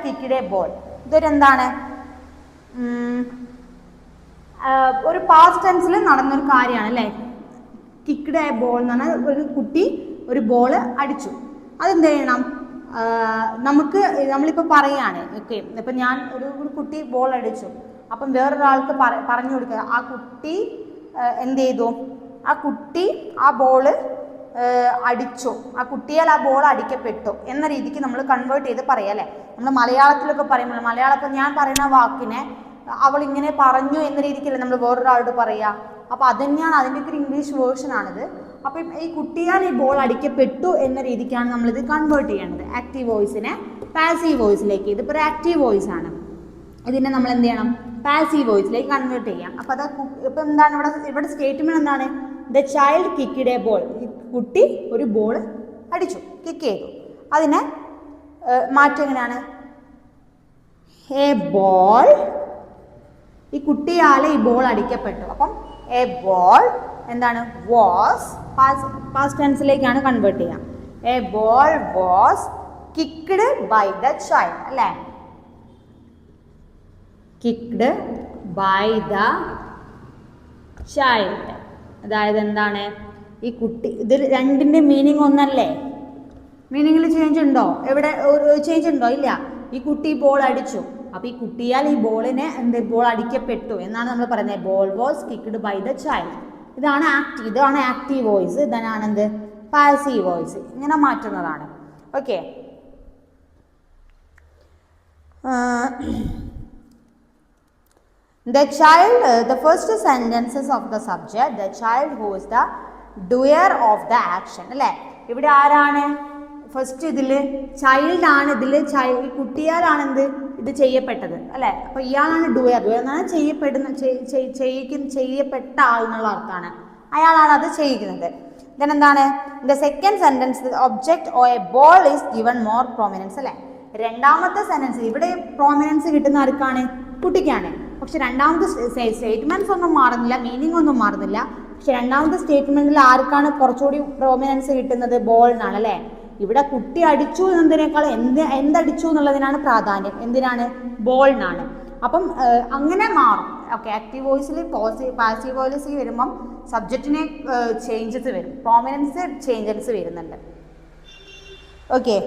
kicked a ball. ഇതൊരു എന്താണ്, ഒരു പാസ്റ്റ് ടെൻസിൽ നടന്നൊരു കാര്യമാണ് അല്ലേ. കിക്ക്ഡ് എ ബോൾ എന്ന് പറഞ്ഞാൽ ഒരു കുട്ടി ഒരു ബോൾ അടിച്ചു. അതെന്ത് ചെയ്യണം, നമ്മളിപ്പോൾ പറയുകയാണ്, ഓക്കെ, ഇപ്പം ഞാൻ ഒരു കുട്ടി ബോൾ അടിച്ചു, അപ്പം വേറൊരാൾക്ക് പറഞ്ഞു കൊടുക്കുക ആ കുട്ടി എന്ത് ചെയ്തു, ആ കുട്ടി ആ ബോള് അടിച്ചു, ആ കുട്ടിയാൽ ആ ബോൾ അടിക്കപ്പെട്ടു എന്ന രീതിക്ക് നമ്മൾ കൺവേർട്ട് ചെയ്ത് പറയാം അല്ലേ. നമ്മൾ മലയാളത്തിലൊക്കെ പറയുമ്പോൾ മലയാളത്തിൽ ഞാൻ പറയുന്ന വാക്കിനെ അവൾ ഇങ്ങനെ പറഞ്ഞു എന്ന രീതിക്കല്ലേ നമ്മൾ വേറൊരാളോട് പറയുക. അപ്പോൾ അത് തന്നെയാണ് അതിൻ്റെ ഒരു ഇംഗ്ലീഷ് വേർഷൻ ആണിത്. അപ്പം ഈ കുട്ടിയാൽ ഈ ബോൾ അടിക്കപ്പെട്ടു എന്ന രീതിക്കാണ് നമ്മളിത് കൺവേർട്ട് ചെയ്യേണ്ടത് ആക്റ്റീവ് വോയിസിനെ പാസീവ് വോയിസിലേക്ക്. ഇതിപ്പോൾ ഒരു ആക്റ്റീവ് വോയിസ് ആണ്, ഇതിനെ നമ്മൾ എന്ത് ചെയ്യണം, പാസീവ് വോയിസിലേക്ക് കൺവേർട്ട് ചെയ്യാം. അപ്പോൾ അത് ഇപ്പം എന്താണ് ഇവിടെ സ്റ്റേറ്റ്മെന്റ് എന്താണ്, the child kicked A ball, കുട്ടി ഒരു ബോൾ അടിച്ചു, കിക്ക് ചെയ്തു. അതിനെ മാറ്റം എങ്ങനെയാണ്, എ ബോൾ, ഈ കുട്ടിയാൽ ഈ ബോൾ അടിക്കപ്പെട്ടു. അപ്പം എ ബോൾ എന്താണ്, വാസ്, പാസ്റ്റ് ടെൻസിലേക്കാണ് കൺവേർട്ട് ചെയ്യാം. A ball was kicked by the child അല്ലേ, കിക്ക്ഡ് ബൈ ദ ചൈൽഡ്. അതായത് എന്താണ്, ഈ കുട്ടി, ഇത് രണ്ടിൻ്റെ മീനിങ് ഒന്നല്ലേ, മീനിങ്ങിൽ ചേഞ്ച് ഉണ്ടോ, എവിടെ ചേഞ്ച് ഉണ്ടോ, ഇല്ല. ഈ കുട്ടി ബോൾ അടിച്ചു, അപ്പോൾ ഈ കുട്ടിയാൽ ഈ ബോളിനെ ബോൾ അടിക്കപ്പെട്ടു എന്നാണ് നമ്മൾ പറയുന്നത്. Ball was kicked by the child. ഇതാണ് ആക്റ്റീവ് വോയിസ്, ഇതാണ് എന്ത്, പാസീവ് വോയിസ്. ഇങ്ങനെ മാറ്റുന്നതാണ്. Okay, the child, the first sentences of the subject, the child who is the doer of the action അല്ലേ. ഇവിടെ ആരാണ് ഫസ്റ്റ്, ഇതിൽ ചൈൽഡ് ആണ്, ഇതിൽ ഈ കുട്ടിയാലാണ് ഇത് ചെയ്യപ്പെട്ടത് അല്ലേ. അപ്പോൾ ഇയാളാണ് ഡുയർ എന്നാണ് ചെയ്യപ്പെട്ട ആൾ എന്നുള്ള അർത്ഥമാണ്, അയാളാണ് അത് ചെയ്യിക്കുന്നത്. ദെൻ എന്താണ്, the second sentence object or A ball is given more prominence അല്ലേ. രണ്ടാമത്തെ സെന്റൻസ് ഇവിടെ പ്രോമിനൻസ് കിട്ടുന്ന ആർക്കാണ്, കുട്ടിക്കാണ്. പക്ഷെ രണ്ടാമത്തെ സ്റ്റേറ്റ്മെന്റ്സ് ഒന്നും മാറുന്നില്ല, മീനിങ് ഒന്നും മാറുന്നില്ല. പക്ഷെ രണ്ടാമത്തെ സ്റ്റേറ്റ്മെന്റിൽ ആർക്കാണ് കുറച്ചുകൂടി പ്രോമിനൻസ് കിട്ടുന്നത്, ബോളിനാണ് അല്ലേ. ഇവിടെ കുട്ടി അടിച്ചു എന്നതിനേക്കാൾ എന്തടിച്ചു എന്നുള്ളതിനാണ് പ്രാധാന്യം, എന്തിനാണ്, ബോളിനാണ്. അപ്പം അങ്ങനെ മാറും. ഓക്കെ, ആക്റ്റീവ് വോയിസിൽ പാസീവ് വോയിസിൽ വരുമ്പം സബ്ജക്റ്റിന് ചേഞ്ചസ് വരും, പ്രോമിനൻസ് ചേഞ്ചസ് വരുന്നുണ്ട്. ഓക്കെ,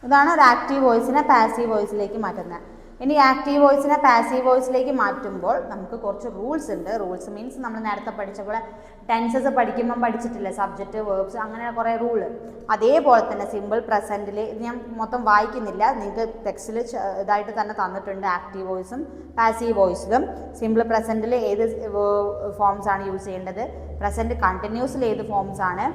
ഇതാണ് ഒരു ആക്റ്റീവ് വോയിസിനെ പാസീവ് വോയിസിലേക്ക് മാറ്റുന്നത്. ഇനി ആക്റ്റീവ് വോയിസിനെ പാസീവ് വോയിസിലേക്ക് മാറ്റുമ്പോൾ നമുക്ക് കുറച്ച് റൂൾസ് ഉണ്ട്. റൂൾസ് മീൻസ് നമ്മൾ നേരത്തെ പഠിച്ച പോലെ ടെൻസസ് പഠിക്കുമ്പം പഠിച്ചിട്ടില്ലേ, സബ്ജക്റ്റ്, വേർബ്സ്, അങ്ങനെ കുറേ റൂള്. അതേപോലെ തന്നെ സിമ്പിൾ പ്രസൻറ്റിൽ, ഇത് ഞാൻ മൊത്തം വായിക്കുന്നില്ല, നിങ്ങൾക്ക് ടെക്സ്റ്റിൽ ഇതായിട്ട് തന്നെ തന്നിട്ടുണ്ട്. ആക്റ്റീവ് വോയിസും പാസീവ് വോയിസിലും സിമ്പിൾ പ്രസൻറ്റിൽ ഏത് ഫോംസ് ആണ് യൂസ് ചെയ്യേണ്ടത്, പ്രസൻറ്റ് കണ്ടിന്യൂസിൽ ഏത് ഫോംസ് ആണ്,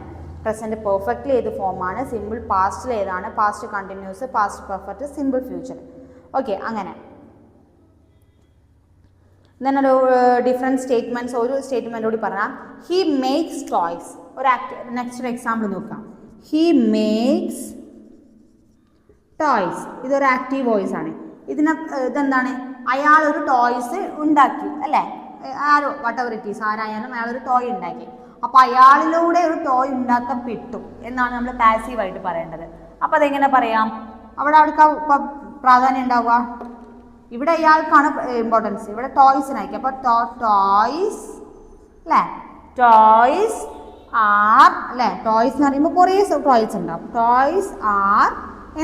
പ്രസൻറ്റ് പെർഫെക്റ്റ്ലി ഏത് ഫോമാണ്, സിമ്പിൾ പാസ്റ്റിൽ ഏതാണ്, past continuous, past perfect, simple future. Okay, അങ്ങനെ then ഒരു ഡിഫറെൻറ്റ് സ്റ്റേറ്റ്മെൻറ്റ്സ്, ഒരു സ്റ്റേറ്റ്മെൻറ്റ് കൂടി പറഞ്ഞാൽ, he makes toys. Next example നോക്കാം. ഹി മേക്സ് ടോയ്സ്, ഇതൊരു ആക്റ്റീവ് വോയിസ് ആണ്. ഇതെന്താണ്, അയാൾ ഒരു ടോയ്സ് ഉണ്ടാക്കി അല്ലേ, ആരോ വട്ടെവർ ഇറ്റ് ഈസ്, ആരായാലും അയാളൊരു ടോയ് ഉണ്ടാക്കി. അപ്പോൾ അയാളിലൂടെ ഒരു ടോയ് ഉണ്ടാക്കപ്പെട്ടു എന്നാണ് നമ്മൾ പാസീവായിട്ട് പറയേണ്ടത്. അപ്പോൾ അതെങ്ങനെ പറയാം, അവർക്ക് പ്രാധാന്യം ഉണ്ടാവുക, ഇവിടെ അയാൾക്കാണ് ഇമ്പോർട്ടൻസ്, ഇവിടെ ടോയ്സിനായിരിക്കും. അപ്പോൾ ടോയ്സ് അല്ലേ, ടോയ്സ് ആർ അല്ലേ, ടോയ്സ് എന്ന് പറയുമ്പോൾ കുറേ ടോയ്സ് ഉണ്ടാവും. ടോയ്സ് ആർ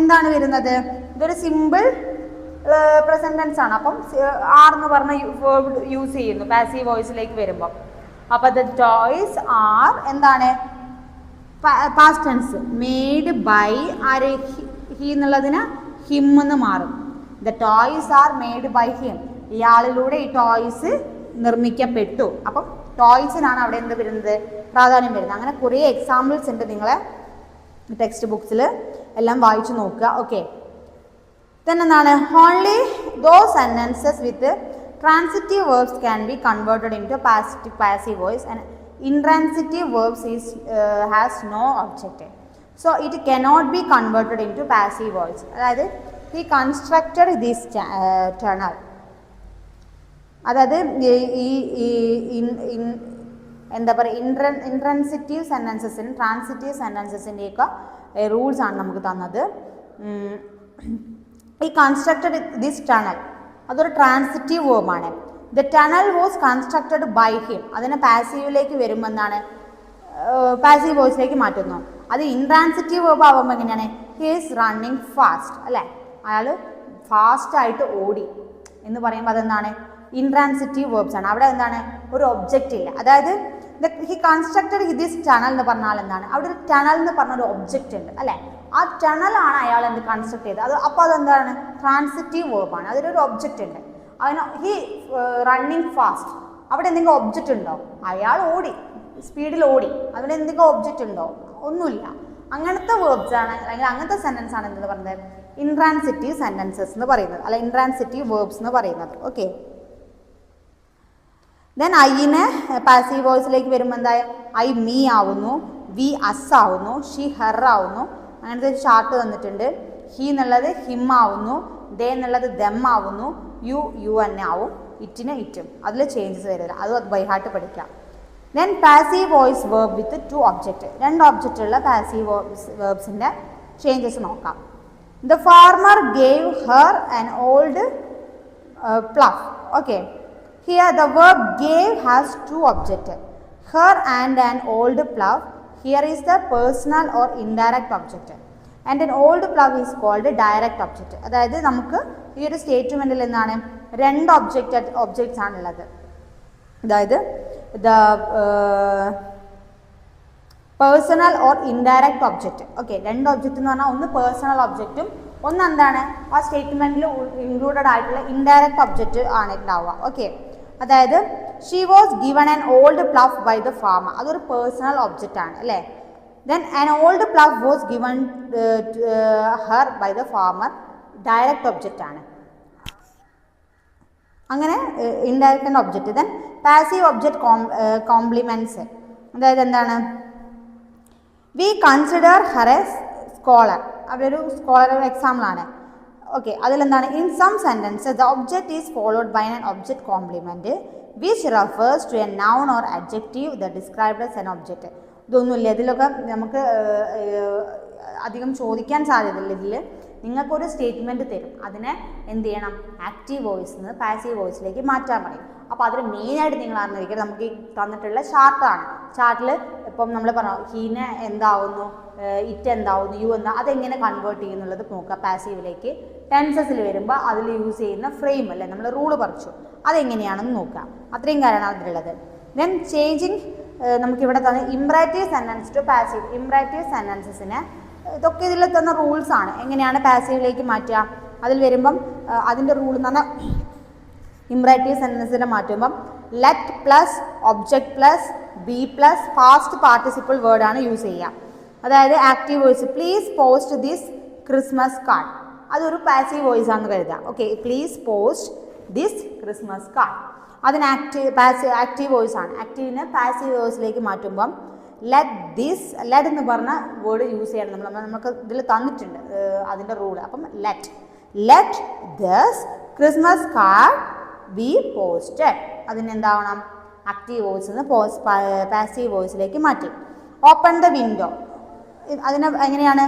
എന്താണ് വരുന്നത്, ഇതൊരു സിമ്പിൾ പ്രസന്റ് ടെൻസ് ആണ്. അപ്പം ആർ എന്ന് പറഞ്ഞ വേർബ് യൂസ് ചെയ്യുന്നു പാസീവ് വോയിസിലേക്ക് വരുമ്പോൾ. അപ്പോൾ ദ ടോയ്സ് ആർ എന്താണ്, പാസ്റ്റ് ടെൻസ്, മെയ്ഡ് ബൈ, ആര്, ഹി എന്നുള്ളതിന് ഹിം എന്ന് മാറും. The toys are made by him, ഇയാളിലൂടെ ഈ ടോയ്സ് നിർമ്മിക്കപ്പെട്ടു. അപ്പം ടോയ്സിനാണ് അവിടെ എന്ത് വരുന്നത്, പ്രാധാന്യം വരുന്നത്. അങ്ങനെ കുറേ എക്സാമ്പിൾസ് ഉണ്ട്, നിങ്ങളെ ടെക്സ്റ്റ് ബുക്സിൽ എല്ലാം വായിച്ചു നോക്കുക. ഓക്കെ, then എന്താണ്, only those sentences with transitive verbs can be converted into passive voice, and intransitive verbs has no object, so it cannot be converted into passive voice. അതായത് he constructed this tunnel, അതായത് എന്താ പറയുക intransitive സെൻറ്റൻസസിനും transitive സെൻറ്റൻസസിൻ്റെയൊക്കെ rules ആണ് നമുക്ക് തന്നത്. ഈ കൺസ്ട്രക്റ്റഡ് ദിസ് ടണൽ അതൊരു ട്രാൻസിറ്റീവ് വേർബാണ്. The tunnel was constructed by him, അതിനെ പാസീവിലേക്ക് വരുമ്പോൾ എന്താണ് പാസീവ് വോയിസിലേക്ക് മാറ്റുന്നു. അത് ഇൻട്രാൻസിറ്റീവ് വേർബ് ആകുമ്പോൾ എങ്ങനെയാണ് ഹി ഈസ് റണ്ണിങ് ഫാസ്റ്റ് അല്ലേ, അയാൾ ഫാസ്റ്റായിട്ട് ഓടി എന്ന് പറയുമ്പോൾ അതെന്താണ് ഇൻട്രാൻസിറ്റീവ് വേർബ്സ് ആണ്. അവിടെ എന്താണ് ഒരു ഒബ്ജക്റ്റ് ഇല്ല. അതായത് ഹി കൺസ്ട്രക്റ്റഡ് ദിസ് ടണൽ എന്ന് പറഞ്ഞാൽ എന്താണ് അവിടെ ഒരു ടണൽ എന്ന് പറഞ്ഞൊരു ഒബ്ജക്റ്റ് ഉണ്ട് അല്ലേ, ആ ടണലാണ് അയാൾ എന്ത് കൺസ്ട്രക്ട് ചെയ്തത്. അപ്പോൾ അതെന്താണ് ട്രാൻസിറ്റീവ് വേർബാണ്, അതിലൊരു ഒബ്ജക്റ്റ് ഉണ്ട്. അതിന് ഹി റണ്ണിങ് ഫാസ്റ്റ്, അവിടെ എന്തെങ്കിലും ഒബ്ജക്റ്റ് ഉണ്ടോ? അയാൾ ഓടി, സ്പീഡിൽ ഓടി, അവിടെ എന്തെങ്കിലും ഒബ്ജക്റ്റ് ഉണ്ടോ? ഒന്നുമില്ല. അങ്ങനത്തെ വേർബ്സ് ആണ് അല്ലെങ്കിൽ അങ്ങനത്തെ സെൻറ്റൻസ് ആണ് എന്തെന്ന് പറയുന്നത് ഇൻട്രാൻസിറ്റീവ് സെൻറ്റൻസസ് എന്ന് പറയുന്നത്, അല്ല ഇൻട്രാൻസിറ്റീവ് വേർബ്സ് എന്ന് പറയുന്നത്. ഓക്കെ, ദെൻ ഐനെ പാസീവ് വോയിസിലേക്ക് വരുമ്പോൾ എന്തായ ഐ മീ ആവുന്നു, വി അസ് ആവുന്നു, ഷീ ഹെർ ആവുന്നു. അങ്ങനത്തെ ഒരു ചാർട്ട് തന്നിട്ടുണ്ട്. ഹി എന്നുള്ളത് ഹിം ആവുന്നു, ദേ എന്നുള്ളത് ദം ആവുന്നു, യു തന്നെ ആവും, ഇറ്റിന് ഇറ്റും. അതിൽ ചേഞ്ചസ് വരില്ല, അത് ബൈ ഹാർട്ട് പഠിക്കാം. Then passive voice verb with 2 object, 2 ഒബ്ജക്റ്റുള്ള പാസീവ് വേർബ്സിൻ്റെ ചേഞ്ചസ് നോക്കാം. The farmer gave her an old plough. Okay, here the verb gave has 2 object, her and an old plough. Here is the personal or indirect object and an old plough is called direct object. അതായത് നമുക്ക് ഈ ഒരു സ്റ്റേറ്റ്മെൻറ്റിൽ എന്താണ് 2 objects ആണുള്ളത്. അതായത് the personal or indirect object. Okay, 2 object എന്ന് പറഞ്ഞാൽ ഒന്ന് പേഴ്സണൽ ഒബ്ജക്റ്റും ഒന്ന് എന്താണ് ആ സ്റ്റേറ്റ്മെൻറ്റിൽ ഇൻക്ലൂഡഡ് ആയിട്ടുള്ള ഇൻഡയറക്റ്റ് ഒബ്ജക്റ്റ് ആണ് ഉണ്ടാവുക. ഓക്കെ, അതായത് she was given an old plough by the farmer, അതൊരു പേഴ്സണൽ ഒബ്ജക്റ്റ് ആണ് അല്ലേ. Then an old plough was given her by the farmer, direct object ആണ്. അങ്ങനെ indirect and object. Then passive object complements, അതായത് എന്താണ് we consider her A scholar, അവരൊരു scholar എക്സാമ്പിളാണ്. Okay, അതിലെന്താണ് in some sentence the object is followed by an object complement which refers to a noun or adjective the described as an object. ഇതൊന്നുമില്ല, ഇതിലൊക്കെ നമുക്ക് അധികം ചോദിക്കാൻ സാധ്യതയില്ല. ഇതിൽ നിങ്ങൾക്കൊരു സ്റ്റേറ്റ്മെൻറ്റ് തരും, അതിനെ എന്ത് ചെയ്യണം ആക്റ്റീവ് വോയിസിൽ നിന്ന് പാസീവ് വോയിസിലേക്ക് മാറ്റാൻ പറയും. അപ്പോൾ അതിൽ മെയിനായിട്ട് നിങ്ങൾ അറിഞ്ഞിരിക്കുന്നത് നമുക്ക് ഈ തന്നിട്ടുള്ള ചാർട്ടാണ്. ചാർട്ടിൽ ഇപ്പം നമ്മൾ പറഞ്ഞു ഹീനെ എന്താവുന്നു, ഇറ്റ് എന്താവുന്നു, യു എന്താ, അതെങ്ങനെ കൺവേർട്ട് ചെയ്യുന്നുള്ളത് നോക്കുക. പാസീവിലേക്ക് ടെൻസസിൽ വരുമ്പോൾ അതിൽ യൂസ് ചെയ്യുന്ന ഫ്രെയിം അല്ലേ നമ്മൾ റൂള് പറിച്ചു, അതെങ്ങനെയാണെന്ന് നോക്കുക. അത്രയും കാര്യമാണ് അതിലുള്ളത്. ദെൻ ചേഞ്ചിങ് നമുക്കിവിടെ തന്നെ imperative sentence to passive. Imperative സെൻറ്റൻസസിന് ഇതൊക്കെ ഇതിൽ തന്ന റൂൾസ് ആണ്, എങ്ങനെയാണ് പാസീവിലേക്ക് മാറ്റുക. അതിൽ വരുമ്പം അതിൻ്റെ റൂൾ എന്ന് പറഞ്ഞാൽ ഇംപറേറ്റീവ് സെൻറ്റൻസിനെ മാറ്റുമ്പം let plus object plus be plus past participle വേർഡാണ് യൂസ് ചെയ്യുക. അതായത് active voice please post this Christmas card, അതൊരു പാസീവ് വോയിസ് ആണെന്ന് കരുതുക. Okay, please post this Christmas card, അതിന് ആക്റ്റീവ് വോയിസ് ആണ്. ആക്റ്റീവിനെ പാസീവ് വോയിസിലേക്ക് മാറ്റുമ്പം ലെറ്റ് എന്ന് പറഞ്ഞ വേർഡ് യൂസ് ചെയ്യണം. നമുക്ക് ഇതിൽ തന്നിട്ടുണ്ട് അതിൻ്റെ റൂള്. അപ്പം let this Christmas card be posted, അതിനെന്താവണം ആക്റ്റീവ് വോയിസിൽ നിന്ന് പാസീവ് വോയിസിലേക്ക് മാറ്റി. ഓപ്പൺ ദ വിൻഡോ, അതിനെ എങ്ങനെയാണ്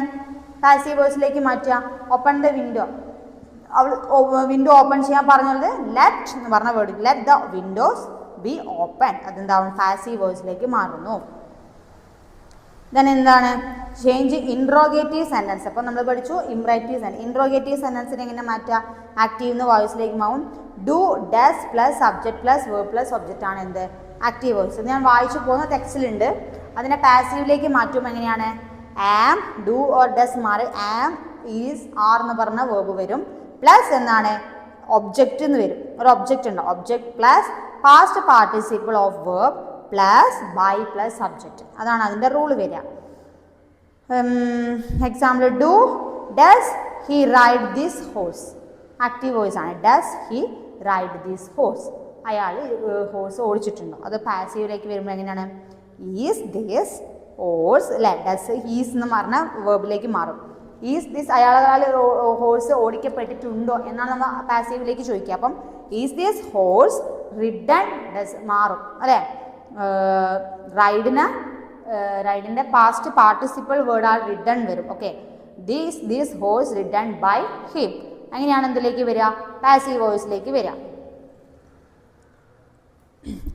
പാസീവ് വോയിസിലേക്ക് മാറ്റുക. Open the window, window open ചെയ്യാൻ പറഞ്ഞത് ലെറ്റ് എന്ന് പറഞ്ഞ word, let the windows be open, അതെന്താവും പാസീവ് വോയിസിലേക്ക് മാറുന്നു. ദെൻ എന്താണ് ചേഞ്ചിങ് ഇൻട്രോഗേറ്റീവ് സെൻറ്റൻസ്. അപ്പോൾ നമ്മൾ പഠിച്ചു ഇംപറേറ്റീവ് സെൻറ്റൻസ്. ഇൻട്രോഗേറ്റീവ് സെൻറ്റൻസിനെ എങ്ങനെ മാറ്റുക, ആക്റ്റീവ് നിന്ന് വോയിസിലേക്ക് മാറും. Do does plus subject plus verb plus object ആണ് എന്ത് ആക്റ്റീവ് വോയിസ്. ഞാൻ വായിച്ചു പോകുന്ന ടെക്സ്റ്റിലുണ്ട്. അതിനെ പാസീവിലേക്ക് മാറ്റുമ്പോൾ എങ്ങനെയാണ് ആം, ഡു ഓർ ഡസ് മാറി ആം, ഈസ്, ആർ എന്ന് പറഞ്ഞ വേർബ് വരും. പ്ലസ് എന്താണ് ഒബ്ജക്റ്റ് എന്ന് വരും, ഒരു ഒബ്ജക്റ്റ് ഉണ്ട്, object plus past participle of verb plus by plus subject, അതാണ് അതിൻ്റെ റൂൾ വരിക. Example does he ride this horse, active voice ആണ്. Does he ride this horse, അയാൾ ഹോഴ്സ് ഓടിച്ചിട്ടുണ്ടോ. അത് പാസീവിലേക്ക് വരുമ്പോൾ എങ്ങനെയാണ് ഈസ് ദിസ് ഹോഴ്സ് അല്ലേ, ഡസ് ഹീസ് എന്ന് പറഞ്ഞ വേർബിലേക്ക് മാറും. ഈസ് ദിസ് അയാളെ ഹോഴ്സ് ഓടിക്കപ്പെട്ടിട്ടുണ്ടോ എന്നാണ് നമ്മൾ പാസീവിലേക്ക് ചോദിക്കുക. അപ്പം is this horse ridden does മാറും അല്ലേ. റൈഡിൻ്റെ പാസ്റ്റ് പാർട്ടിസിപ്പിൾ വേർഡ് ആ റിഡൺ വരും. Okay, these horse ridden by him. അങ്ങനെയാണ് എന്തിലേക്ക് വരിക? പാസീവ് വോയിസിലേക്ക് വരിക.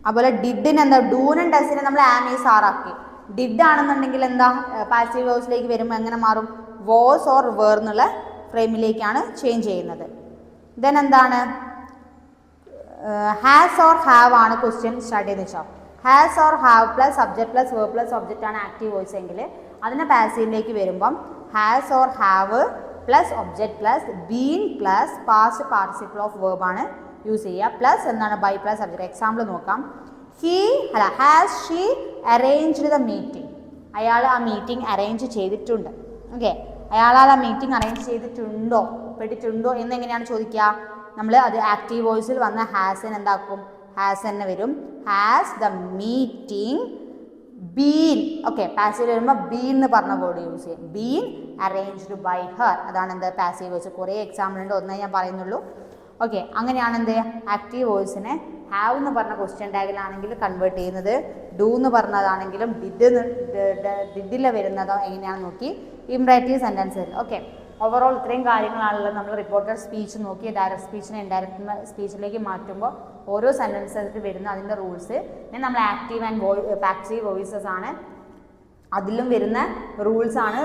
അതുപോലെ ഡിഡിന് എന്താ, ഡൂനും ഡസിനെ നമ്മൾ ആം ഈസ് ആർ ആക്കി. ഡിഡ് ആണെന്നുണ്ടെങ്കിൽ എന്താ പാസീവ് വോയിസിലേക്ക് വരുമ്പോൾ എങ്ങനെ മാറും? വാസ് ഓർ വേർ എന്നുള്ള ഫ്രെയിമിലേക്കാണ് ചേഞ്ച് ചെയ്യുന്നത്. ദെൻ എന്താണ്, ഹാസ് ഓർ ഹാവ് ആണ് ക്വസ്റ്റ്യൻ സ്റ്റാർട്ട് ചെയ്ത് വെച്ചാൽ. Has or have plus subject plus verb plus object ആണ് ആക്റ്റീവ് വോയിസ് എങ്കിൽ അതിനെ പാസീവിലേക്ക് വരുമ്പം has or have plus object plus been plus past participle of verb ആണ് യൂസ് ചെയ്യുക. പ്ലസ് എന്താണ്, ബൈ പ്ലസ് സബ്ജക്ട്. എക്സാമ്പിൾ നോക്കാം. Has she arranged the meeting. അയാൾ ആ മീറ്റിംഗ് അറേഞ്ച് ചെയ്തിട്ടുണ്ട്. ഓക്കെ, അയാൾ ആ മീറ്റിംഗ് അറേഞ്ച് ചെയ്തിട്ടുണ്ടോ, പെട്ടിട്ടുണ്ടോ എന്നെങ്ങനെയാണ് ചോദിക്കുക? നമ്മൾ അത് ആക്റ്റീവ് വോയിസിൽ വന്ന ഹാസിന് എന്താക്കും? ഹാസ് തന്നെ വരും. Has the meeting been. Okay, passive വരുമ്പോൾ ബീൻ എന്ന് പറഞ്ഞ വേർഡ് യൂസ് ചെയ്യും. Been arranged by her. അതാണ് എന്ത് പാസീവ് വോയിസ്. കുറേ എക്സാമ്പിൾ ഉണ്ട്, ഒന്നേ ഞാൻ പറയുന്നുള്ളൂ. ഓക്കെ, അങ്ങനെയാണ് എന്ത് ആക്റ്റീവ് വോയിസിനെ ഹാവ് എന്ന് പറഞ്ഞ ക്വസ്റ്റ്യൻ ടാഗിലാണെങ്കിൽ കൺവേർട്ട് ചെയ്യുന്നത്. ഡു എന്ന് പറഞ്ഞതാണെങ്കിലും ഡിഡിൽ വരുന്നതോ എങ്ങനെയാണെന്ന് നോക്കി ഇംപറേറ്റീവ് സെൻറ്റൻസിൽ. ഓക്കെ, ഓവറോൾ ഇത്രയും കാര്യങ്ങളാണല്ലോ നമ്മൾ റിപ്പോർട്ടഡ് സ്പീച്ച് നോക്കി. ഡയറക്റ്റ് സ്പീച്ചിനെ ഇൻഡയറക്റ്റ് സ്പീച്ചിലേക്ക് മാറ്റുമ്പോൾ ഓരോ സെൻറ്റൻസിൽ വരുന്ന അതിൻ്റെ റൂൾസ്. പിന്നെ നമ്മൾ ആക്റ്റീവ് ആൻഡ് പാസീവ് വോയിസസ് ആണ്, അതിലും വരുന്ന റൂൾസ് ആണ്.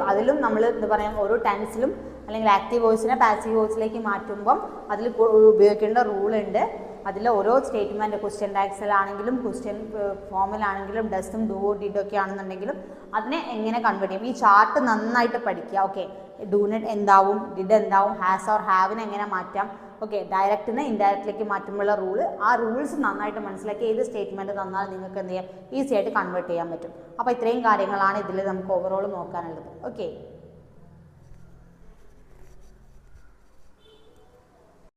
അതിലും നമ്മൾ എന്താ പറയുക, ഓരോ ടെൻസിലും അല്ലെങ്കിൽ ആക്റ്റീവ് വോയിസിനെ പാസീവ് വോയിസിലേക്ക് മാറ്റുമ്പം അതിൽ ഉപയോഗിക്കേണ്ട റൂളുണ്ട്. അതിൽ ഓരോ സ്റ്റേറ്റ്മെൻറ്റ് ക്വസ്റ്റ്യൻ ടാഗ്സിലാണെങ്കിലും ക്വസ്റ്റ്യൻ ഫോമിലാണെങ്കിലും ഡസും ഡു ഡിഡ് ഒക്കെ ആണെന്നുണ്ടെങ്കിലും അതിനെ എങ്ങനെ കൺവേർട്ട് ചെയ്യും. ഈ ചാർട്ട് നന്നായിട്ട് പഠിക്കുക. ഓക്കെ, ഡൂനെറ്റ് എന്താവും, ഡിഡ് എന്താവും, ഹാസ് ഓർ ഹാവിനെ എങ്ങനെ മാറ്റാം. ഓക്കെ, ഡയറക്റ്റിന് ഇൻഡയറക്റ്റിലേക്ക് മാറ്റുമ്പോഴുള്ള ആ റൂൾസ് നന്നായിട്ട് മനസ്സിലാക്കി ഏത് സ്റ്റേറ്റ്മെൻറ്റ് തന്നാൽ നിങ്ങൾക്ക് എന്ത് ചെയ്യാം, ഈസി ആയിട്ട് കൺവേർട്ട് ചെയ്യാൻ പറ്റും. അപ്പോൾ ഇത്രയും കാര്യങ്ങളാണ് ഇതിൽ നമുക്ക് ഓവറോൾ നോക്കാനുള്ളത്. ഓക്കെ.